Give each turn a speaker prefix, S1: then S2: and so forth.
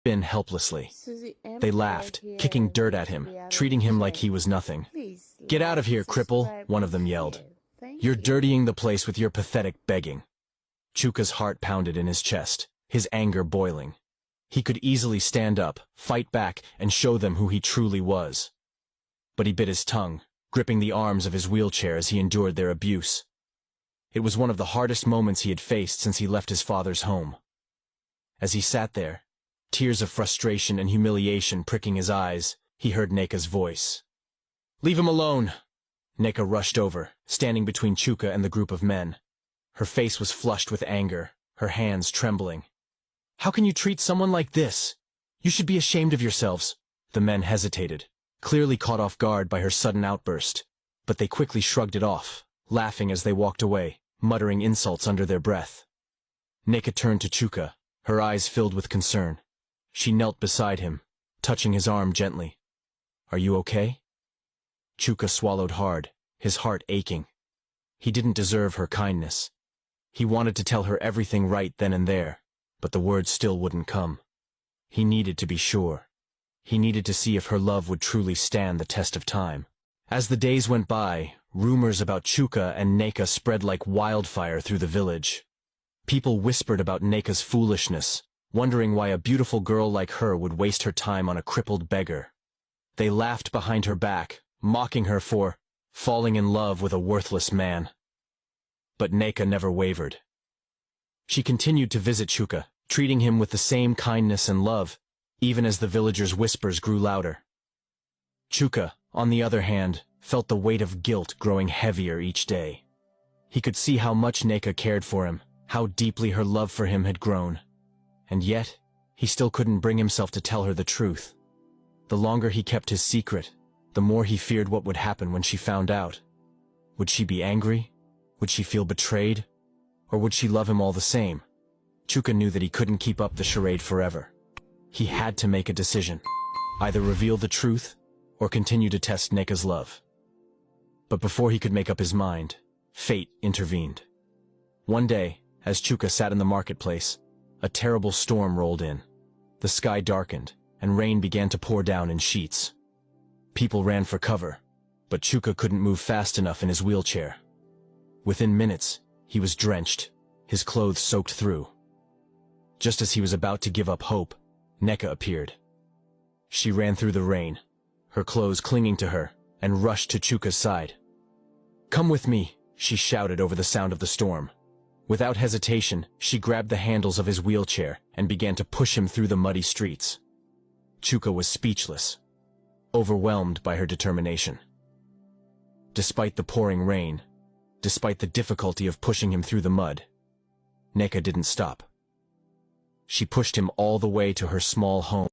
S1: spin helplessly. They laughed, kicking dirt at him, treating him like he was nothing. "Get out of here, cripple," one of them yelled. "You're dirtying the place with your pathetic begging." Chuka's heart pounded in his chest, his anger boiling. He could easily stand up, fight back, and show them who he truly was. But he bit his tongue, gripping the arms of his wheelchair as he endured their abuse. It was one of the hardest moments he had faced since he left his father's home. As he sat there, tears of frustration and humiliation pricking his eyes, he heard Neka's voice. "Leave him alone!" Neka rushed over, standing between Chuka and the group of men. Her face was flushed with anger, her hands trembling. "How can you treat someone like this? You should be ashamed of yourselves." The men hesitated, clearly caught off guard by her sudden outburst, but they quickly shrugged it off, laughing as they walked away, muttering insults under their breath. Neka turned to Chuka, her eyes filled with concern. She knelt beside him, touching his arm gently. "Are you okay?" Chuka swallowed hard, his heart aching. He didn't deserve her kindness. He wanted to tell her everything right then and there, but the words still wouldn't come. He needed to be sure. He needed to see if her love would truly stand the test of time. As the days went by, rumors about Chuka and Neka spread like wildfire through the village. People whispered about Neka's foolishness, wondering why a beautiful girl like her would waste her time on a crippled beggar. They laughed behind her back, mocking her for falling in love with a worthless man. But Neka never wavered. She continued to visit Chuka, treating him with the same kindness and love, even as the villagers' whispers grew louder. Chuka, on the other hand, felt the weight of guilt growing heavier each day. He could see how much Neka cared for him, how deeply her love for him had grown. And yet, he still couldn't bring himself to tell her the truth. The longer he kept his secret, the more he feared what would happen when she found out. Would she be angry? Would she feel betrayed? Or would she love him all the same? Chuka knew that he couldn't keep up the charade forever. He had to make a decision. Either reveal the truth, or continue to test Neka's love. But before he could make up his mind, fate intervened. One day, as Chuka sat in the marketplace, a terrible storm rolled in. The sky darkened, and rain began to pour down in sheets. People ran for cover, but Chuka couldn't move fast enough in his wheelchair. Within minutes, he was drenched, his clothes soaked through. Just as he was about to give up hope, Neka appeared. She ran through the rain, her clothes clinging to her, and rushed to Chuka's side. "Come with me," she shouted over the sound of the storm. Without hesitation, she grabbed the handles of his wheelchair and began to push him through the muddy streets. Chuka was speechless, overwhelmed by her determination. Despite the pouring rain, despite the difficulty of pushing him through the mud, Neka didn't stop. She pushed him all the way to her small home.